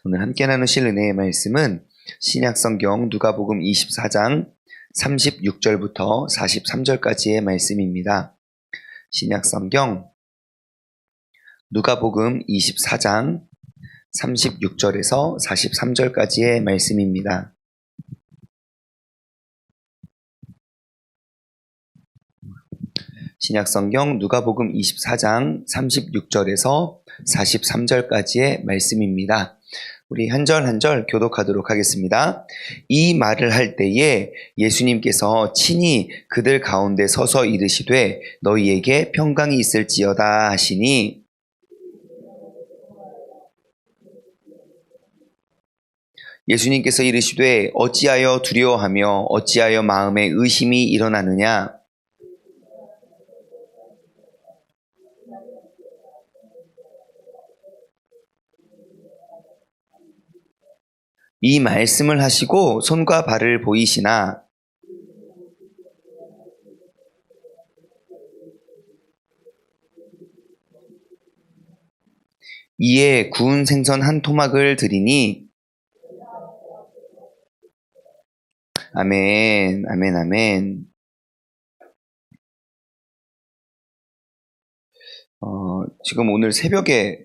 오늘 함께 나누실 은혜의 말씀은 신약성경 누가복음 24장 36절부터 43절까지의 말씀입니다. 신약성경 누가복음 24장 36절에서 43절까지의 말씀입니다. 신약성경 누가복음 24장 36절에서 43절까지의 말씀입니다. 우리 한 절 한 절 교독하도록 하겠습니다. 이 말을 할 때에 예수님께서 친히 그들 가운데 서서 이르시되 너희에게 평강이 있을지어다 하시니 예수님께서 이르시되 어찌하여 두려워하며 어찌하여 마음에 의심이 일어나느냐. 이 말씀을 하시고 손과 발을 보이시나 이에 구운 생선 한 토막을 드리니 아멘, 아멘, 아멘. 지금 오늘 새벽에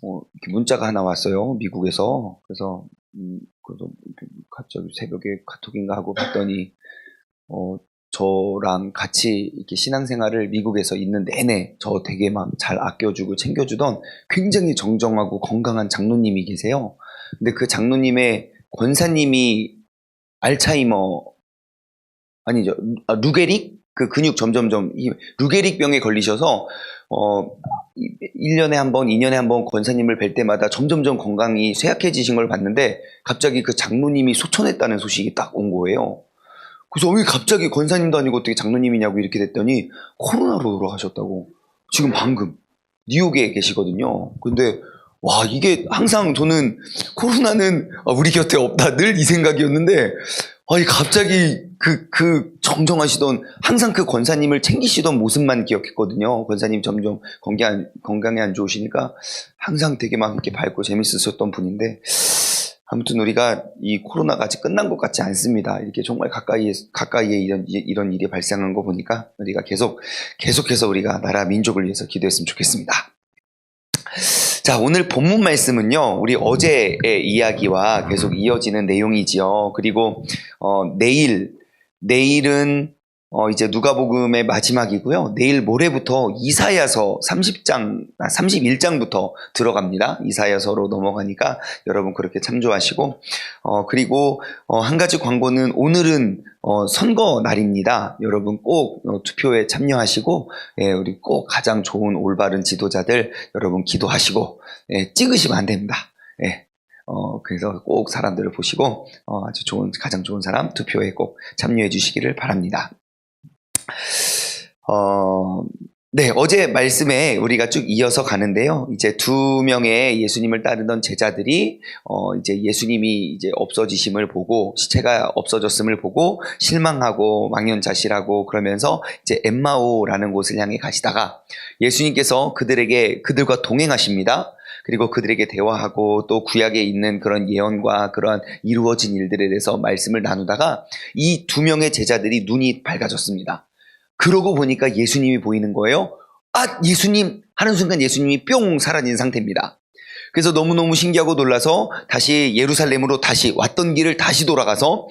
이렇게 문자가 하나 왔어요. 미국에서. 그래서 갑자기 새벽에 카톡인가 하고 봤더니 저랑 같이 이렇게 신앙생활을 미국에서 있는 내내 저 되게 막 잘 아껴주고 챙겨주던 굉장히 정정하고 건강한 장로님이 계세요. 근데 그 장로님의 권사님이 알츠하이머 아니죠, 루게릭? 그 근육 점점점 루게릭 병에 걸리셔서 1년에 한 번, 2년에 한 번 권사님을 뵐 때마다 점점점 건강이 쇠약해지신 걸 봤는데 갑자기 그 장로님이 소천했다는 소식이 딱 온 거예요. 그래서 왜 갑자기 권사님도 아니고 어떻게 장로님이냐고 이렇게 됐더니 코로나로 돌아가셨다고. 지금 방금 뉴욕에 계시거든요. 근데 와, 이게 항상 저는 코로나는 우리 곁에 없다 늘 이 생각이었는데 갑자기 그 정정하시던 항상 그 권사님을 챙기시던 모습만 기억했거든요. 권사님 점점 건강이 안 좋으시니까 항상 되게 막 이렇게 밝고 재밌으셨던 분인데 아무튼 우리가 이 코로나가 아직 끝난 것 같지 않습니다. 이렇게 정말 가까이에 이런 일이 발생한 거 보니까 우리가 계속해서 우리가 나라 민족을 위해서 기도했으면 좋겠습니다. 자, 오늘 본문 말씀은요, 우리 어제의 이야기와 계속 이어지는 내용이지요. 그리고 내일은 이제 누가복음의 마지막이고요. 내일 모레부터 이사야서 31장부터 들어갑니다. 이사야서로 넘어가니까 여러분 그렇게 참조하시고, 그리고 한 가지 광고는 오늘은 선거 날입니다. 여러분 꼭 투표에 참여하시고, 우리 꼭 가장 좋은 올바른 지도자들 여러분 기도하시고, 찍으시면 안 됩니다. 그래서 꼭 사람들을 보시고 아주 가장 좋은 사람 투표에 꼭 참여해 주시기를 바랍니다. 네, 어제 말씀에 우리가 쭉 이어서 가는데요. 이제 2명의 예수님을 따르던 제자들이 이제 예수님이 이제 없어지심을 보고 시체가 없어졌음을 보고 실망하고 망연자실하고 그러면서 이제 엠마오라는 곳을 향해 가시다가 예수님께서 그들과 동행하십니다. 그리고 그들에게 대화하고 또 구약에 있는 그런 예언과 그런 이루어진 일들에 대해서 말씀을 나누다가 이 2명의 제자들이 눈이 밝아졌습니다. 그러고 보니까 예수님이 보이는 거예요. 예수님! 하는 순간 예수님이 뿅 사라진 상태입니다. 그래서 너무너무 신기하고 놀라서 다시 예루살렘으로 다시 왔던 길을 다시 돌아가서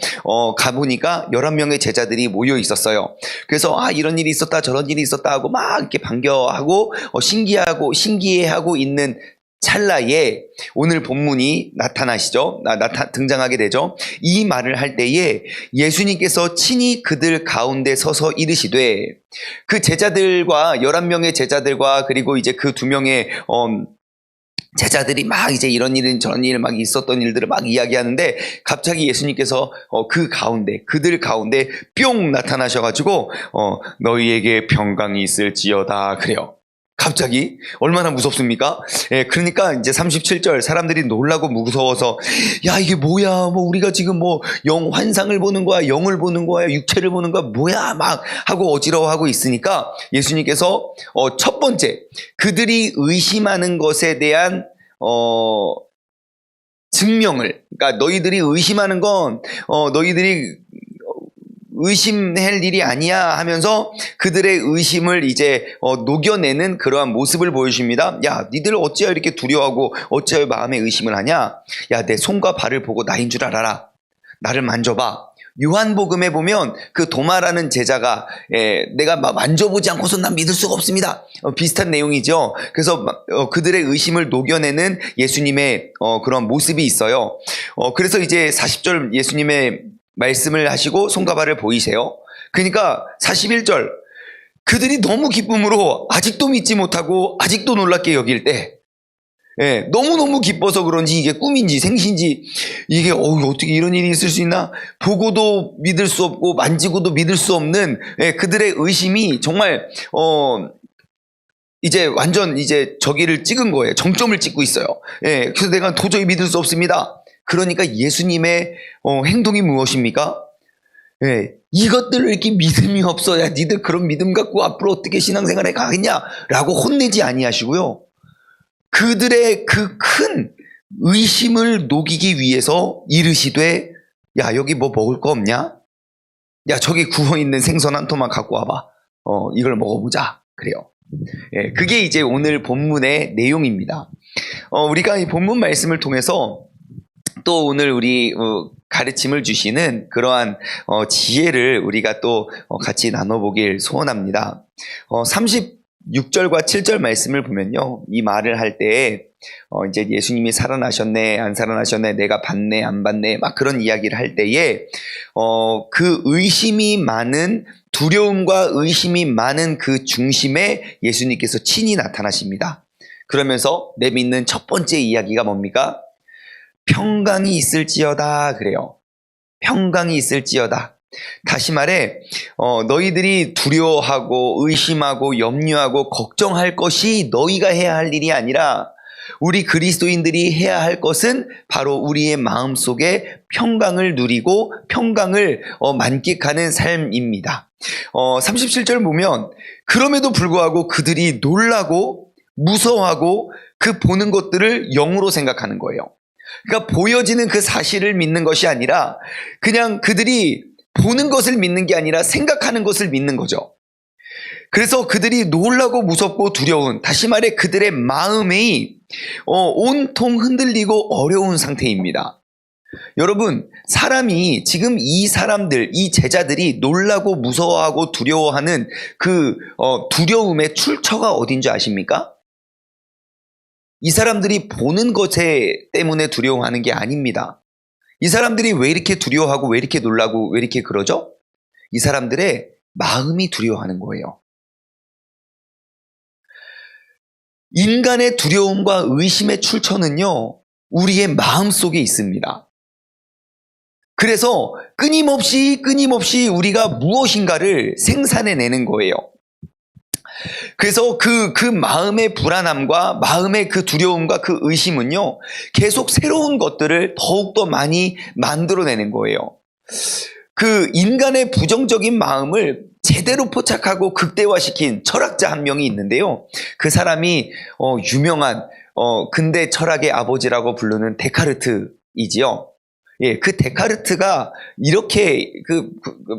가보니까 11명의 제자들이 모여 있었어요. 그래서 이런 일이 있었다 저런 일이 있었다 하고 막 이렇게 반겨하고 신기해하고 있는 찰나에 오늘 본문이 등장하게 되죠. 이 말을 할 때에 예수님께서 친히 그들 가운데 서서 이르시되, 그 제자들과 11명의 제자들과 그리고 이제 그 2명의 제자들이 막 이제 이런 일은 저런 일 막 있었던 일들을 막 이야기하는데 갑자기 예수님께서 그들 가운데 뿅 나타나셔가지고 너희에게 평강이 있을지어다 그래요. 갑자기 얼마나 무섭습니까? 그러니까 이제 37절 사람들이 놀라고 무서워서 야, 이게 뭐야? 우리가 지금 환상을 보는 거야? 영을 보는 거야? 육체를 보는 거야? 뭐야? 막 하고 어지러워하고 있으니까 예수님께서 첫 번째 그들이 의심하는 것에 대한 증명을, 그러니까 너희들이 의심하는 건 너희들이 의심할 일이 아니야 하면서 그들의 의심을 이제 녹여내는 그러한 모습을 보여줍니다. 야, 니들 어찌하여 이렇게 두려워하고 어찌하여 마음에 의심을 하냐? 야, 내 손과 발을 보고 나인 줄 알아라. 나를 만져봐. 요한복음에 보면 그 도마라는 제자가 내가 만져보지 않고서 난 믿을 수가 없습니다. 비슷한 내용이죠. 그래서 그들의 의심을 녹여내는 예수님의 그런 모습이 있어요. 그래서 이제 40절 예수님의 말씀을 하시고 손과 발을 보이세요. 그러니까 41절 그들이 너무 기쁨으로 아직도 믿지 못하고 아직도 놀랍게 여길 때 너무너무 기뻐서 그런지 이게 꿈인지 생신지 이게 어떻게 이런 일이 있을 수 있나? 보고도 믿을 수 없고 만지고도 믿을 수 없는 그들의 의심이 정말 이제 완전 이제 저기를 찍은 거예요. 정점을 찍고 있어요. 그래서 내가 도저히 믿을 수 없습니다. 그러니까 예수님의 행동이 무엇입니까? 이것들을 이렇게 믿음이 없어야 니들 그런 믿음 갖고 앞으로 어떻게 신앙생활에 가겠냐라고 혼내지 아니하시고요. 그들의 그 큰 의심을 녹이기 위해서 이르시되 야, 여기 뭐 먹을 거 없냐? 야, 저기 구워있는 생선 한 토막 갖고 와봐. 이걸 먹어보자. 그래요. 그게 이제 오늘 본문의 내용입니다. 우리가 이 본문 말씀을 통해서 또 오늘 우리 가르침을 주시는 그러한 지혜를 우리가 또 같이 나눠보길 소원합니다. 36절과 7절 말씀을 보면요, 이 말을 할 때에 이제 예수님이 살아나셨네 안 살아나셨네, 내가 봤네 안 봤네, 막 그런 이야기를 할 때에 그 의심이 많은, 두려움과 의심이 많은 그 중심에 예수님께서 친히 나타나십니다. 그러면서 내믿는 첫 번째 이야기가 뭡니까? 평강이 있을지어다 그래요. 평강이 있을지어다. 다시 말해 너희들이 두려워하고 의심하고 염려하고 걱정할 것이 너희가 해야 할 일이 아니라 우리 그리스도인들이 해야 할 것은 바로 우리의 마음속에 평강을 누리고 평강을 만끽하는 삶입니다. 37절 보면 그럼에도 불구하고 그들이 놀라고 무서워하고 그 보는 것들을 영으로 생각하는 거예요. 그러니까 보여지는 그 사실을 믿는 것이 아니라 그냥 그들이 보는 것을 믿는 게 아니라 생각하는 것을 믿는 거죠. 그래서 그들이 놀라고 무섭고 두려운, 다시 말해 그들의 마음이 온통 흔들리고 어려운 상태입니다. 여러분, 사람이 지금 이 사람들, 이 제자들이 놀라고 무서워하고 두려워하는 그 두려움의 출처가 어딘지 아십니까? 이 사람들이 보는 것에 때문에 두려워하는 게 아닙니다. 이 사람들이 왜 이렇게 두려워하고 왜 이렇게 놀라고 왜 이렇게 그러죠? 이 사람들의 마음이 두려워하는 거예요. 인간의 두려움과 의심의 출처는요, 우리의 마음 속에 있습니다. 그래서 끊임없이 우리가 무엇인가를 생산해내는 거예요. 그래서 그 마음의 불안함과 마음의 그 두려움과 그 의심은요, 계속 새로운 것들을 더욱더 많이 만들어내는 거예요. 그 인간의 부정적인 마음을 제대로 포착하고 극대화시킨 철학자 한 명이 있는데요. 그 사람이 유명한 근대 철학의 아버지라고 부르는 데카르트이지요. 그 데카르트가 이렇게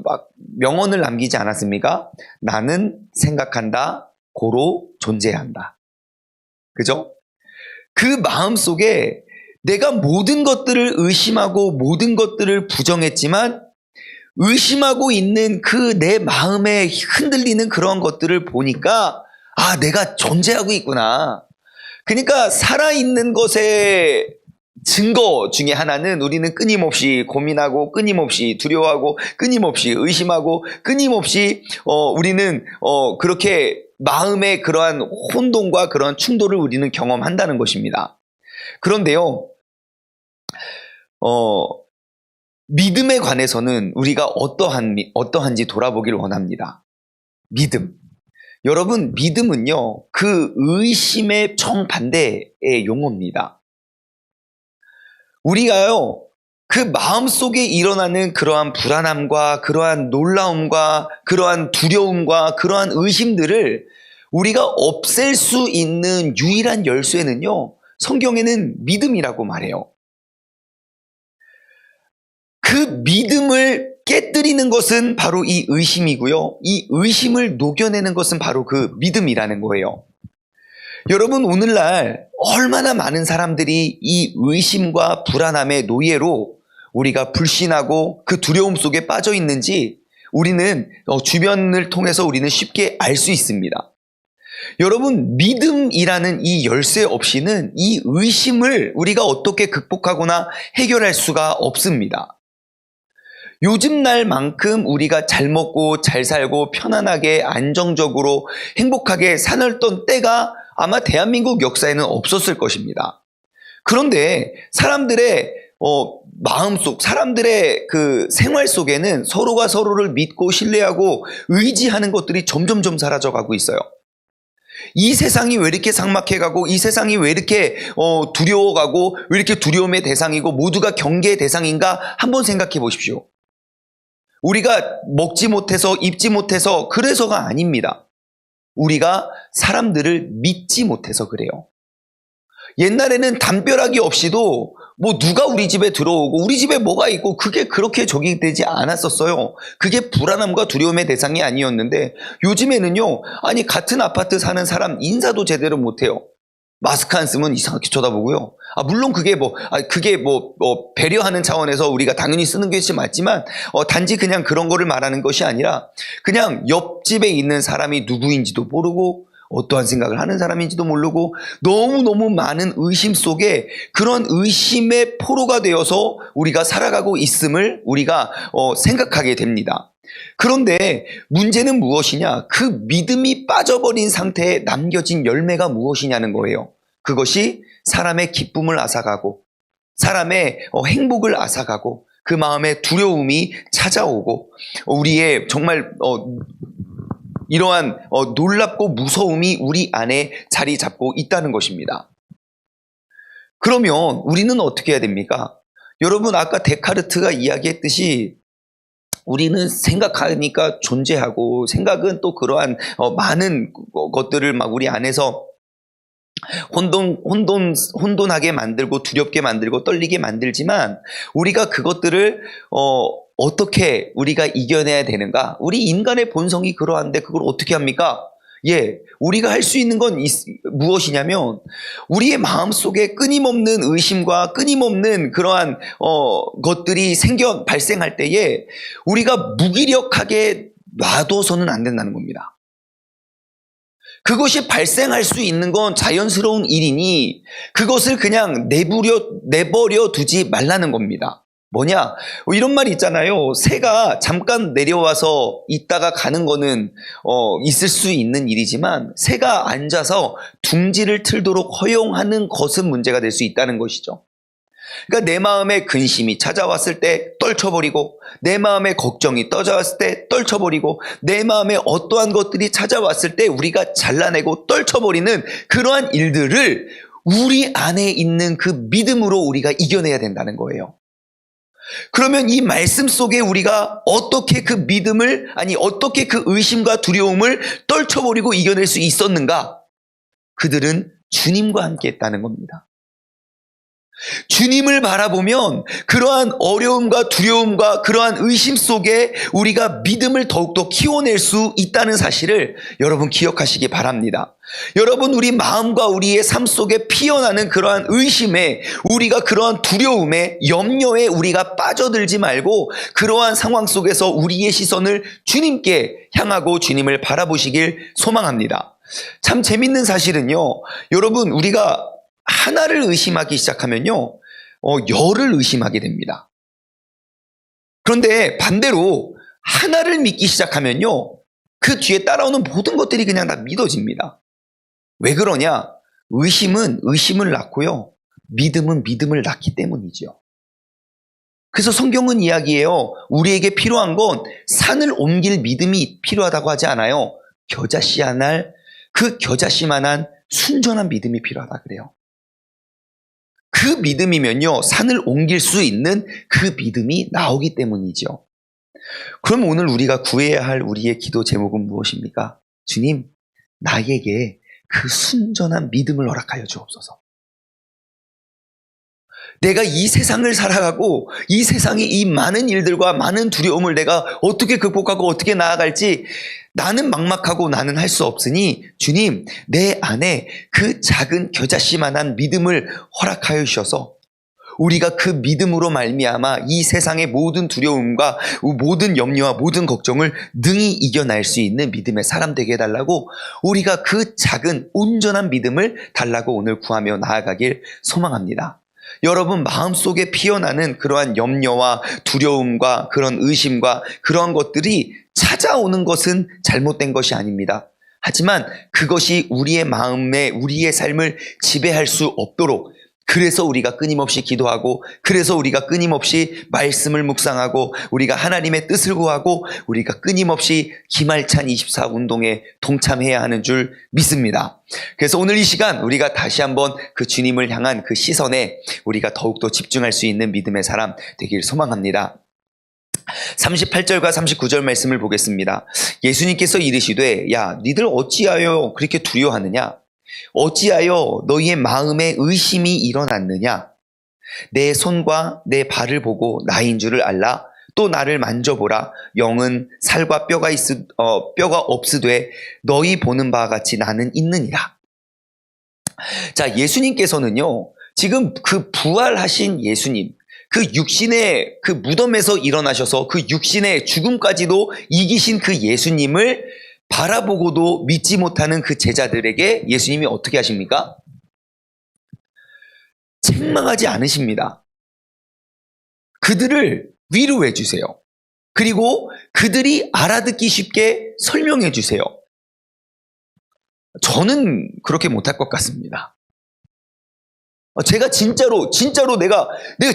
막 명언을 남기지 않았습니까? 나는 생각한다, 고로 존재한다. 그죠? 그 마음 속에 내가 모든 것들을 의심하고 모든 것들을 부정했지만 의심하고 있는 그 내 마음에 흔들리는 그런 것들을 보니까 내가 존재하고 있구나. 그러니까 살아있는 것의 증거 중에 하나는 우리는 끊임없이 고민하고 끊임없이 두려워하고 끊임없이 의심하고 끊임없이 우리는 그렇게 마음의 그러한 혼돈과 그러한 충돌을 우리는 경험한다는 것입니다. 그런데요, 믿음에 관해서는 우리가 어떠한지 돌아보기를 원합니다. 믿음. 여러분, 믿음은요, 그 의심의 정반대의 용어입니다. 우리가요, 그 마음속에 일어나는 그러한 불안함과 그러한 놀라움과 그러한 두려움과 그러한 의심들을 우리가 없앨 수 있는 유일한 열쇠는요, 성경에는 믿음이라고 말해요. 그 믿음을 깨뜨리는 것은 바로 이 의심이고요. 이 의심을 녹여내는 것은 바로 그 믿음이라는 거예요. 여러분, 오늘날 얼마나 많은 사람들이 이 의심과 불안함의 노예로 우리가 불신하고 그 두려움 속에 빠져 있는지 우리는 주변을 통해서 우리는 쉽게 알 수 있습니다. 여러분, 믿음이라는 이 열쇠 없이는 이 의심을 우리가 어떻게 극복하거나 해결할 수가 없습니다. 요즘 날만큼 우리가 잘 먹고 잘 살고 편안하게 안정적으로 행복하게 살았던 때가 아마 대한민국 역사에는 없었을 것입니다. 그런데 사람들의 마음속, 사람들의 그 생활 속에는 서로가 서로를 믿고 신뢰하고 의지하는 것들이 점점점 사라져가고 있어요. 이 세상이 왜 이렇게 삭막해가고 이 세상이 왜 이렇게 두려워가고 왜 이렇게 두려움의 대상이고 모두가 경계의 대상인가 한번 생각해 보십시오. 우리가 먹지 못해서 입지 못해서 그래서가 아닙니다. 우리가 사람들을 믿지 못해서 그래요. 옛날에는 담벼락이 없이도 뭐 누가 우리 집에 들어오고 우리 집에 뭐가 있고 그게 그렇게 적용되지 않았었어요. 그게 불안함과 두려움의 대상이 아니었는데 요즘에는요, 아니 같은 아파트 사는 사람 인사도 제대로 못해요. 마스크 안 쓰면 이상하게 쳐다보고요. 물론 그게 배려하는 차원에서 우리가 당연히 쓰는 것이 맞지만 단지 그냥 그런 거를 말하는 것이 아니라 그냥 옆집에 있는 사람이 누구인지도 모르고 어떠한 생각을 하는 사람인지도 모르고 너무너무 많은 의심 속에 그런 의심의 포로가 되어서 우리가 살아가고 있음을 우리가 생각하게 됩니다. 그런데 문제는 무엇이냐? 그 믿음이 빠져버린 상태에 남겨진 열매가 무엇이냐는 거예요. 그것이 사람의 기쁨을 앗아가고 사람의 행복을 앗아가고 그 마음에 두려움이 찾아오고 우리의 정말 이러한 놀랍고 무서움이 우리 안에 자리 잡고 있다는 것입니다. 그러면 우리는 어떻게 해야 됩니까? 여러분, 아까 데카르트가 이야기했듯이 우리는 생각하니까 존재하고 생각은 또 그러한 많은 것들을 막 우리 안에서 혼돈하게 만들고 두렵게 만들고 떨리게 만들지만 우리가 그것들을 어떻게 우리가 이겨내야 되는가? 우리 인간의 본성이 그러한데 그걸 어떻게 합니까? 우리가 할 수 있는 건 무엇이냐면 우리의 마음속에 끊임없는 의심과 끊임없는 그러한 것들이 발생할 때에 우리가 무기력하게 놔둬서는 안 된다는 겁니다. 그것이 발생할 수 있는 건 자연스러운 일이니 그것을 그냥 내버려 두지 말라는 겁니다. 뭐냐? 이런 말이 있잖아요. 새가 잠깐 내려와서 있다가 가는 거는 있을 수 있는 일이지만 새가 앉아서 둥지를 틀도록 허용하는 것은 문제가 될 수 있다는 것이죠. 그러니까 내 마음에 근심이 찾아왔을 때 떨쳐버리고 내 마음에 걱정이 떠져왔을 때 떨쳐버리고 내 마음에 어떠한 것들이 찾아왔을 때 우리가 잘라내고 떨쳐버리는 그러한 일들을 우리 안에 있는 그 믿음으로 우리가 이겨내야 된다는 거예요. 그러면 이 말씀 속에 우리가 어떻게 그 믿음을 어떻게 그 의심과 두려움을 떨쳐버리고 이겨낼 수 있었는가? 그들은 주님과 함께 했다는 겁니다. 주님을 바라보면 그러한 어려움과 두려움과 그러한 의심 속에 우리가 믿음을 더욱더 키워낼 수 있다는 사실을 여러분 기억하시기 바랍니다. 여러분, 우리 마음과 우리의 삶 속에 피어나는 그러한 의심에 우리가 그러한 두려움에 염려에 우리가 빠져들지 말고 그러한 상황 속에서 우리의 시선을 주님께 향하고 주님을 바라보시길 소망합니다. 참 재밌는 사실은요, 여러분, 우리가 하나를 의심하기 시작하면요, 열을 의심하게 됩니다. 그런데 반대로 하나를 믿기 시작하면요, 그 뒤에 따라오는 모든 것들이 그냥 다 믿어집니다. 왜 그러냐? 의심은 의심을 낳고요, 믿음은 믿음을 낳기 때문이죠. 그래서 성경은 이야기해요. 우리에게 필요한 건 산을 옮길 믿음이 필요하다고 하지 않아요. 겨자씨만한 순전한 믿음이 필요하다 그래요. 그 믿음이면요, 산을 옮길 수 있는 그 믿음이 나오기 때문이죠. 그럼 오늘 우리가 구해야 할 우리의 기도 제목은 무엇입니까? 주님, 나에게 그 순전한 믿음을 허락하여 주옵소서. 내가 이 세상을 살아가고 이 세상의 이 많은 일들과 많은 두려움을 내가 어떻게 극복하고 어떻게 나아갈지 나는 막막하고 나는 할 수 없으니 주님, 내 안에 그 작은 겨자씨만한 믿음을 허락하여 주셔서 우리가 그 믿음으로 말미암아 이 세상의 모든 두려움과 모든 염려와 모든 걱정을 능히 이겨낼 수 있는 믿음의 사람 되게 해달라고, 우리가 그 작은 온전한 믿음을 달라고 오늘 구하며 나아가길 소망합니다. 여러분 마음속에 피어나는 그러한 염려와 두려움과 그런 의심과 그러한 것들이 찾아오는 것은 잘못된 것이 아닙니다. 하지만 그것이 우리의 마음에 우리의 삶을 지배할 수 없도록, 그래서 우리가 끊임없이 기도하고, 그래서 우리가 끊임없이 말씀을 묵상하고, 우리가 하나님의 뜻을 구하고, 우리가 끊임없이 기말찬 24 운동에 동참해야 하는 줄 믿습니다. 그래서 오늘 이 시간 우리가 다시 한번 그 주님을 향한 그 시선에 우리가 더욱더 집중할 수 있는 믿음의 사람 되길 소망합니다. 38절과 39절 말씀을 보겠습니다. 예수님께서 이르시되 야 니들 어찌하여 그렇게 두려워하느냐? 어찌하여 너희의 마음에 의심이 일어났느냐? 내 손과 내 발을 보고 나인 줄을 알라. 또 나를 만져보라. 영은 살과 뼈가 없으되 너희 보는 바와 같이 나는 있느니라. 자, 예수님께서는요, 지금 그 부활하신 예수님, 그 육신의 그 무덤에서 일어나셔서 그 육신의 죽음까지도 이기신 그 예수님을 바라보고도 믿지 못하는 그 제자들에게 예수님이 어떻게 하십니까? 책망하지 않으십니다. 그들을 위로해 주세요. 그리고 그들이 알아듣기 쉽게 설명해 주세요. 저는 그렇게 못할 것 같습니다. 제가 진짜로 내가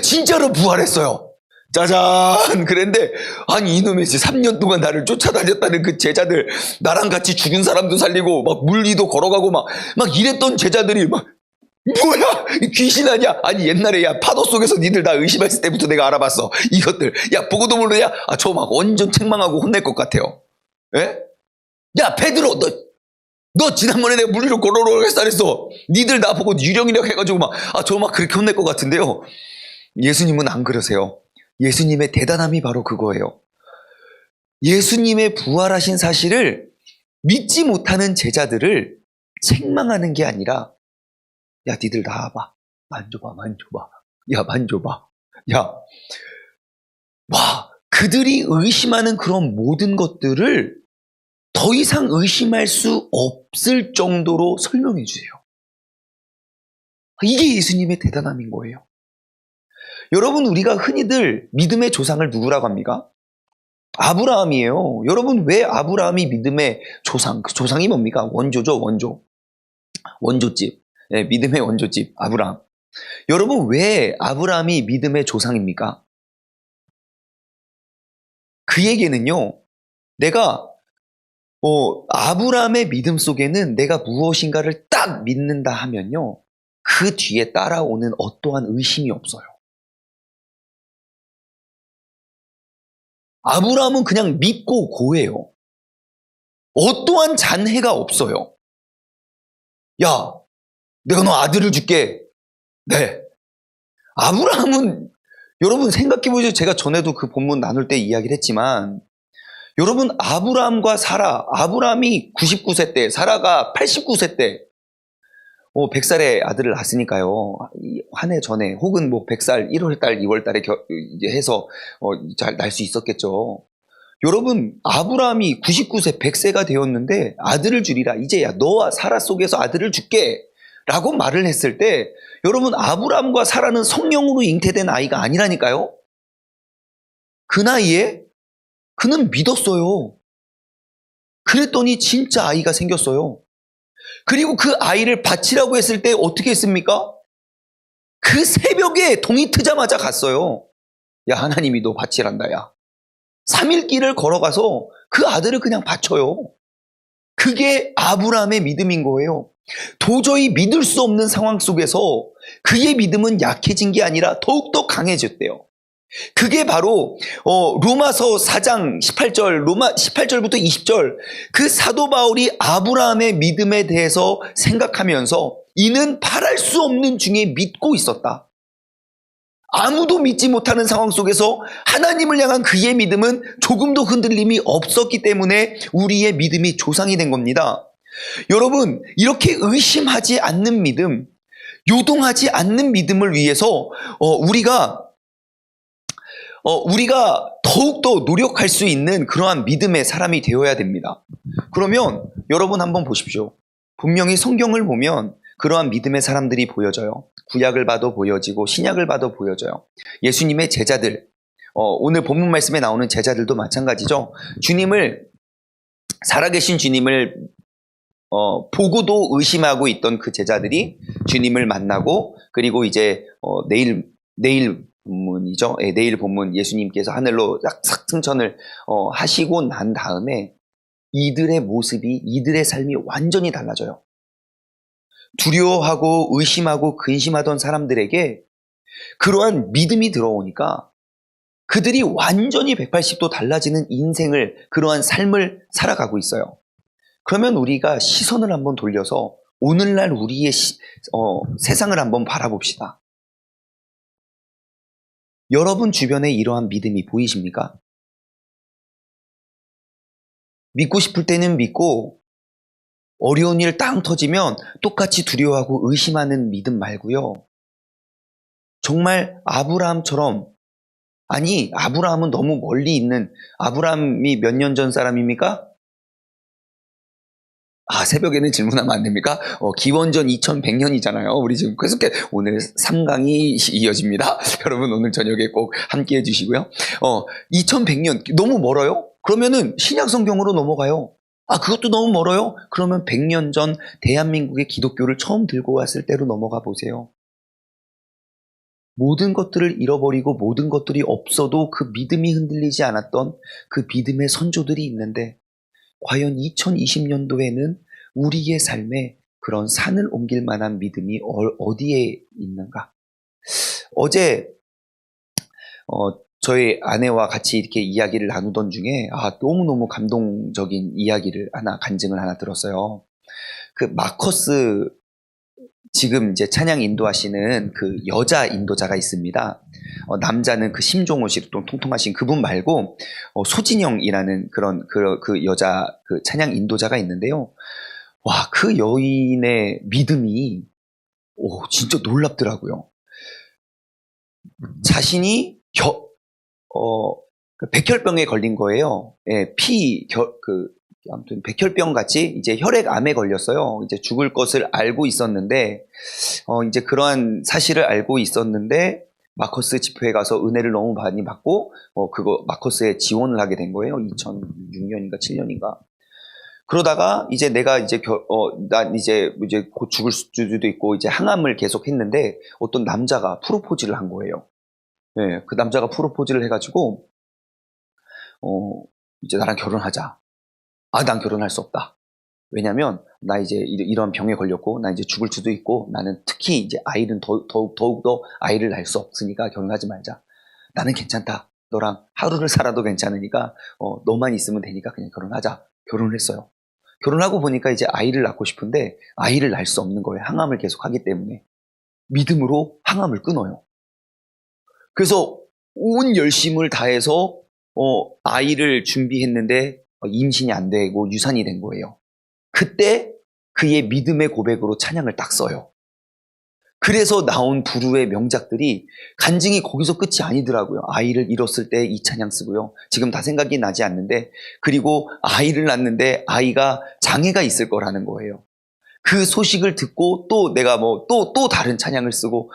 진짜로 부활했어요. 짜잔! 그랬는데, 아니, 이놈의 3년 동안 나를 쫓아다녔다는 그 제자들, 나랑 같이 죽은 사람도 살리고, 막 물리도 걸어가고, 막 이랬던 제자들이 뭐야? 귀신 아니야? 아니, 옛날에 파도 속에서 니들 나 의심했을 때부터 내가 알아봤어. 이것들. 보고도 모르냐? 저 막 완전 책망하고 혼낼 것 같아요. 예? 야, 베드로, 너 지난번에 내가 물리로 걸어오라고 했어. 니들 나 보고 유령이라고 해가지고 저 막 그렇게 혼낼 것 같은데요. 예수님은 안 그러세요. 예수님의 대단함이 바로 그거예요. 예수님의 부활하신 사실을 믿지 못하는 제자들을 책망하는 게 아니라, 야, 니들 나와봐. 만져봐. 야, 만져봐. 야, 와, 그들이 의심하는 그런 모든 것들을 더 이상 의심할 수 없을 정도로 설명해 주세요. 이게 예수님의 대단함인 거예요. 여러분, 우리가 흔히들 믿음의 조상을 누구라고 합니까? 아브라함이에요. 여러분, 왜 아브라함이 믿음의 조상? 그 조상이 뭡니까? 원조죠, 원조. 원조집. 네, 믿음의 원조집, 아브라함. 여러분, 왜 아브라함이 믿음의 조상입니까? 그에게는요, 내가 아브라함의 믿음 속에는 내가 무엇인가를 딱 믿는다 하면요, 그 뒤에 따라오는 어떠한 의심이 없어요. 아브라함은 그냥 믿고 고해요. 어떠한 잔해가 없어요. 야, 내가 너 아들을 줄게. 네. 아브라함은, 여러분 생각해보세요. 제가 전에도 그 본문 나눌 때 이야기를 했지만, 여러분, 아브라함과 사라, 아브라함이 99세 때, 사라가 89세 때, 100살의 아들을 낳았으니까요. 한 해 전에, 혹은 100살, 1월달, 2월달에 해서, 잘 날 수 있었겠죠. 여러분, 아브라함이 99세, 100세가 되었는데, 아들을 주리라. 이제야, 너와 사라 속에서 아들을 줄게. 라고 말을 했을 때, 여러분, 아브라함과 사라는 성령으로 잉태된 아이가 아니라니까요? 그 나이에, 그는 믿었어요. 그랬더니 진짜 아이가 생겼어요. 그리고 그 아이를 바치라고 했을 때 어떻게 했습니까? 그 새벽에 동이 트자마자 갔어요. 야, 하나님이 너 바치란다, 야. 3일 길을 걸어가서 그 아들을 그냥 바쳐요. 그게 아브라함의 믿음인 거예요. 도저히 믿을 수 없는 상황 속에서 그의 믿음은 약해진 게 아니라 더욱더 강해졌대요. 그게 바로 로마서 4장 18절, 18절부터 20절, 그 사도 바울이 아브라함의 믿음에 대해서 생각하면서 이는 바랄 수 없는 중에 믿고 있었다. 아무도 믿지 못하는 상황 속에서 하나님을 향한 그의 믿음은 조금도 흔들림이 없었기 때문에 우리의 믿음이 조상이 된 겁니다. 여러분, 이렇게 의심하지 않는 믿음, 요동하지 않는 믿음을 위해서 우리가 더욱더 노력할 수 있는 그러한 믿음의 사람이 되어야 됩니다. 그러면 여러분 한번 보십시오. 분명히 성경을 보면 그러한 믿음의 사람들이 보여져요. 구약을 봐도 보여지고 신약을 봐도 보여져요. 예수님의 제자들, 오늘 본문 말씀에 나오는 제자들도 마찬가지죠. 살아계신 주님을 보고도 의심하고 있던 그 제자들이 주님을 만나고, 그리고 이제 내일 본문이죠. 내일 본문 예수님께서 하늘로 싹 승천을 하시고 난 다음에 이들의 모습이, 이들의 삶이 완전히 달라져요. 두려워하고 의심하고 근심하던 사람들에게 그러한 믿음이 들어오니까 그들이 완전히 180도 달라지는 인생을, 그러한 삶을 살아가고 있어요. 그러면 우리가 시선을 한번 돌려서 오늘날 우리의 세상을 한번 바라봅시다. 여러분 주변에 이러한 믿음이 보이십니까? 믿고 싶을 때는 믿고, 어려운 일 땅 터지면 똑같이 두려워하고 의심하는 믿음 말고요. 정말 아브라함처럼, 아니, 아브라함은 너무 멀리 있는, 아브라함이 몇 년 전 사람입니까? 새벽에는 질문하면 안 됩니까? 기원전 2100년이잖아요. 우리 지금 계속해 오늘 3강이 이어집니다. 여러분 오늘 저녁에 꼭 함께 해주시고요. 2100년 너무 멀어요? 그러면은 신약 성경으로 넘어가요. 그것도 너무 멀어요? 그러면 100년 전 대한민국의 기독교를 처음 들고 왔을 때로 넘어가 보세요. 모든 것들을 잃어버리고 모든 것들이 없어도 그 믿음이 흔들리지 않았던 그 믿음의 선조들이 있는데, 과연 2020년도에는 우리의 삶에 그런 산을 옮길 만한 믿음이 어디에 있는가? 어제 저희 아내와 같이 이렇게 이야기를 나누던 중에 너무너무 감동적인 이야기를 간증을 하나 들었어요. 그 마커스, 지금 이제 찬양 인도하시는 그 여자 인도자가 있습니다. 남자는 그 심종호 씨 좀 통통하신 그분 말고 소진영이라는 그 여자 그 찬양 인도자가 있는데요. 와, 그 여인의 믿음이 진짜 놀랍더라고요. 자신이 백혈병에 걸린 거예요. 예, 아무튼 백혈병 같이 이제 혈액암에 걸렸어요. 이제 죽을 것을 알고 있었는데, 이제 그러한 사실을 알고 있었는데, 마커스 집회에 가서 은혜를 너무 많이 받고, 마커스에 지원을 하게 된 거예요. 2006년인가 7년인가. 그러다가 이제 내가 난 이제 곧 죽을 수도 있고, 이제 항암을 계속 했는데, 어떤 남자가 프로포즈를 한 거예요. 네, 그 남자가 프로포즈를 해가지고, 이제 나랑 결혼하자. 난 결혼할 수 없다. 왜냐면 나 이제 이런 병에 걸렸고, 나 이제 죽을 수도 있고, 나는 특히 이제 아이는 더욱더 아이를 낳을 수 없으니까 결혼하지 말자. 나는 괜찮다. 너랑 하루를 살아도 괜찮으니까 너만 있으면 되니까 그냥 결혼하자. 결혼을 했어요. 결혼하고 보니까 이제 아이를 낳고 싶은데 아이를 낳을 수 없는 거예요. 항암을 계속 하기 때문에. 믿음으로 항암을 끊어요. 그래서 온 열심을 다해서 아이를 준비했는데 임신이 안 되고 유산이 된 거예요. 그때 그의 믿음의 고백으로 찬양을 딱 써요. 그래서 나온 부르의 명작들이 간증이 거기서 끝이 아니더라고요. 아이를 잃었을 때 이 찬양 쓰고요. 지금 다 생각이 나지 않는데, 그리고 아이를 낳는데 아이가 장애가 있을 거라는 거예요. 그 소식을 듣고 또 내가 또 다른 찬양을 쓰고,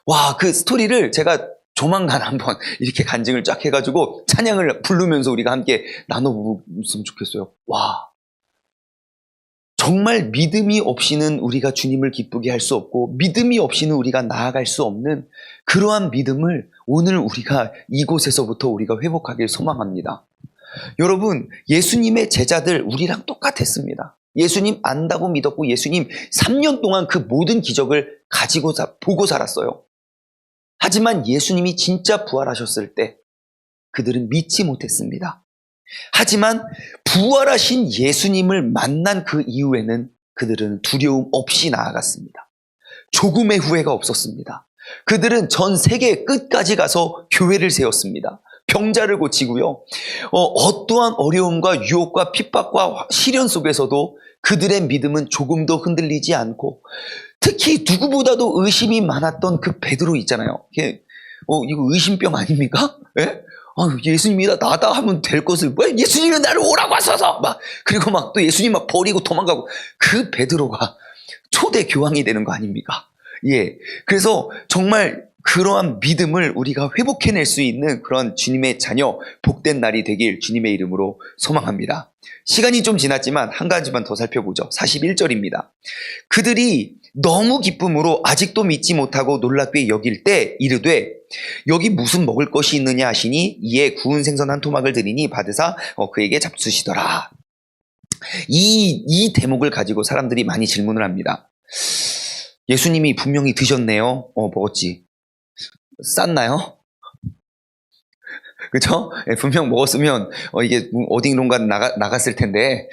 와, 그 스토리를 제가 조만간 한번 이렇게 간증을 쫙 해가지고 찬양을 부르면서 우리가 함께 나눠보면 좋겠어요. 와, 정말 믿음이 없이는 우리가 주님을 기쁘게 할 수 없고, 믿음이 없이는 우리가 나아갈 수 없는 그러한 믿음을 오늘 우리가 이곳에서부터 우리가 회복하길 소망합니다. 여러분, 예수님의 제자들 우리랑 똑같았습니다. 예수님 안다고 믿었고, 예수님 3년 동안 그 모든 기적을 보고 살았어요. 하지만 예수님이 진짜 부활하셨을 때 그들은 믿지 못했습니다. 하지만 부활하신 예수님을 만난 그 이후에는 그들은 두려움 없이 나아갔습니다. 조금의 후회가 없었습니다. 그들은 전 세계 끝까지 가서 교회를 세웠습니다. 병자를 고치고요. 어떠한 어려움과 유혹과 핍박과 시련 속에서도 그들의 믿음은 조금도 흔들리지 않고, 특히 누구보다도 의심이 많았던 그 베드로 있잖아요. 이거 의심병 아닙니까? 예? 예수님이 나다 하면 될 것을, 왜 예수님은 나를 오라고 하셔서 그리고 또 예수님 버리고 도망가고, 그 베드로가 초대 교황이 되는 거 아닙니까? 예. 그래서 정말 그러한 믿음을 우리가 회복해낼 수 있는 그런 주님의 자녀, 복된 날이 되길 주님의 이름으로 소망합니다. 시간이 좀 지났지만 한 가지만 더 살펴보죠. 41절입니다. 그들이 너무 기쁨으로 아직도 믿지 못하고 놀랍게 여길 때 이르되 여기 무슨 먹을 것이 있느냐 하시니 이에 구운 생선 한 토막을 드리니 받으사 그에게 잡수시더라. 이 대목을 가지고 사람들이 많이 질문을 합니다. 예수님이 분명히 드셨네요. 먹었지. 쌌나요? 그쵸? 분명 먹었으면 이게 어딘가 나갔을 텐데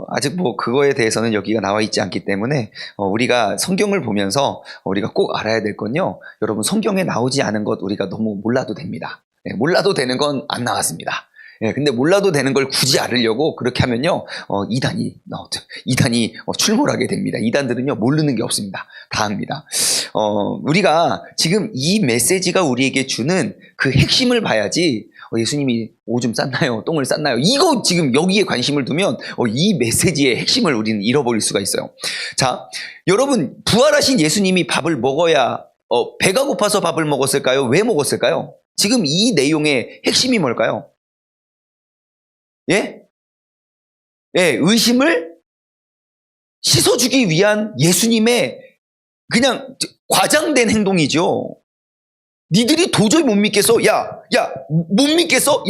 아직 그거에 대해서는 여기가 나와 있지 않기 때문에 우리가 성경을 보면서 우리가 꼭 알아야 될 건요, 여러분, 성경에 나오지 않은 것 우리가 너무 몰라도 됩니다. 몰라도 되는 건 안 나왔습니다. 근데 몰라도 되는 걸 굳이 알으려고 그렇게 하면요, 이단이 출몰하게 됩니다. 이단들은요, 모르는 게 없습니다. 다 합니다. 우리가 지금 이 메시지가 우리에게 주는 그 핵심을 봐야지, 예수님이 오줌 쌌나요? 똥을 쌌나요? 이거 지금 여기에 관심을 두면 이 메시지의 핵심을 우리는 잃어버릴 수가 있어요. 자, 여러분, 부활하신 예수님이 밥을 먹어야 배가 고파서 밥을 먹었을까요? 왜 먹었을까요? 지금 이 내용의 핵심이 뭘까요? 예? 의심을 씻어주기 위한 예수님의 그냥 과장된 행동이죠. 니들이 도저히 못 믿겠어? 못 믿겠어?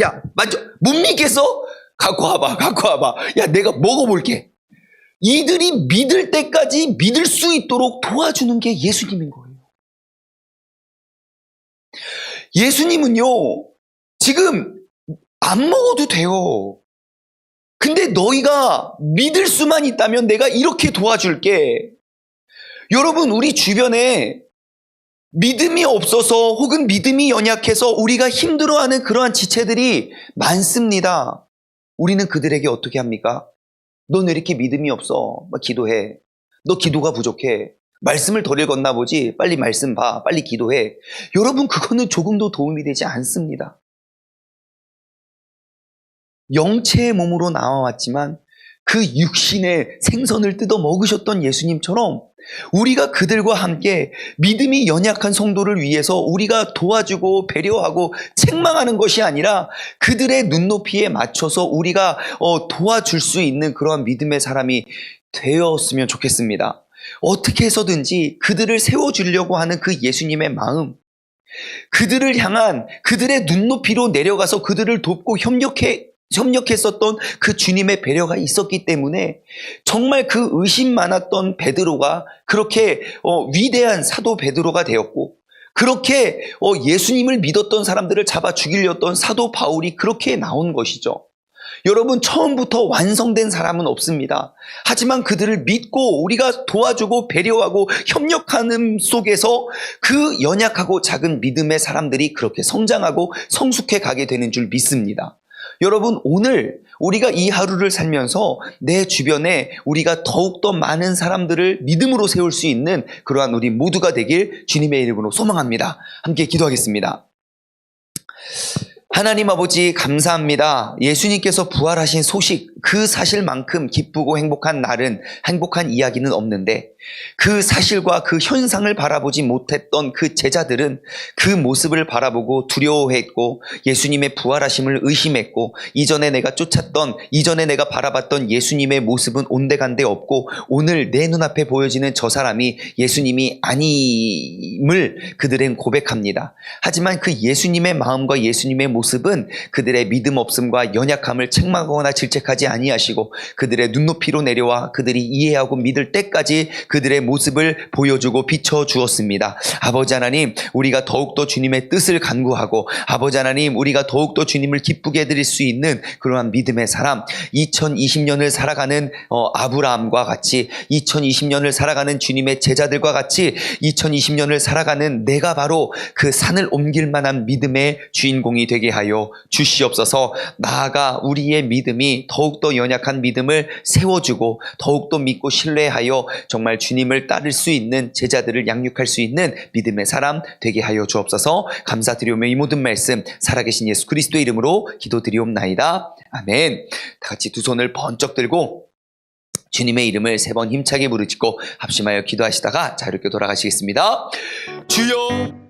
못 믿겠어? 갖고 와봐. 야, 내가 먹어볼게. 이들이 믿을 때까지 믿을 수 있도록 도와주는 게 예수님인 거예요. 예수님은요, 지금 안 먹어도 돼요. 근데 너희가 믿을 수만 있다면 내가 이렇게 도와줄게. 여러분, 우리 주변에 믿음이 없어서 혹은 믿음이 연약해서 우리가 힘들어하는 그러한 지체들이 많습니다. 우리는 그들에게 어떻게 합니까? 넌 왜 이렇게 믿음이 없어? 기도해. 너 기도가 부족해. 말씀을 덜 읽었나 보지. 빨리 말씀 봐. 빨리 기도해. 여러분, 그거는 조금도 도움이 되지 않습니다. 영체의 몸으로 나와왔지만 그 육신의 생선을 뜯어 먹으셨던 예수님처럼 우리가 그들과 함께 믿음이 연약한 성도를 위해서 우리가 도와주고 배려하고 책망하는 것이 아니라 그들의 눈높이에 맞춰서 우리가 도와줄 수 있는 그러한 믿음의 사람이 되었으면 좋겠습니다. 어떻게 해서든지 그들을 세워주려고 하는 그 예수님의 마음, 그들을 향한 그들의 눈높이로 내려가서 그들을 돕고 협력했었던 그 주님의 배려가 있었기 때문에 정말 그 의심 많았던 베드로가 그렇게 위대한 사도 베드로가 되었고, 그렇게 예수님을 믿었던 사람들을 잡아 죽이려던 사도 바울이 그렇게 나온 것이죠. 여러분, 처음부터 완성된 사람은 없습니다. 하지만 그들을 믿고 우리가 도와주고 배려하고 협력하는 속에서 그 연약하고 작은 믿음의 사람들이 그렇게 성장하고 성숙해 가게 되는 줄 믿습니다. 여러분, 오늘 우리가 이 하루를 살면서 내 주변에 우리가 더욱더 많은 사람들을 믿음으로 세울 수 있는 그러한 우리 모두가 되길 주님의 이름으로 소망합니다. 함께 기도하겠습니다. 하나님 아버지, 감사합니다. 예수님께서 부활하신 소식, 그 사실만큼 기쁘고 행복한 이야기는 없는데 그 사실과 그 현상을 바라보지 못했던 그 제자들은 그 모습을 바라보고 두려워했고 예수님의 부활하심을 의심했고 이전에 내가 바라봤던 예수님의 모습은 온데간데 없고 오늘 내 눈앞에 보여지는 저 사람이 예수님이 아님을 그들은 고백합니다. 하지만 그 예수님의 마음과 예수님의 모습 모습은 그들의 믿음 없음과 연약함을 책망하거나 질책하지 아니하시고 그들의 눈높이로 내려와 그들이 이해하고 믿을 때까지 그들의 모습을 보여주고 비춰주었습니다. 아버지 하나님, 우리가 더욱더 주님의 뜻을 간구하고 아버지 하나님, 우리가 더욱더 주님을 기쁘게 해드릴 수 있는 그러한 믿음의 사람, 2020년을 살아가는 아브라함과 같이 2020년을 살아가는 주님의 제자들과 같이 2020년을 살아가는 내가 바로 그 산을 옮길 만한 믿음의 주인공이 되게 하여 주시옵소서. 나아가 우리의 믿음이 더욱더 연약한 믿음을 세워주고 더욱더 믿고 신뢰하여 정말 주님을 따를 수 있는 제자들을 양육할 수 있는 믿음의 사람 되게 하여 주옵소서. 감사드리오며 이 모든 말씀 살아계신 예수 그리스도의 이름으로 기도드리옵나이다. 아멘. 다 같이 두 손을 번쩍 들고 주님의 이름을 3번 힘차게 부르짖고 합심하여 기도하시다가 자유롭게 돌아가시겠습니다. 주여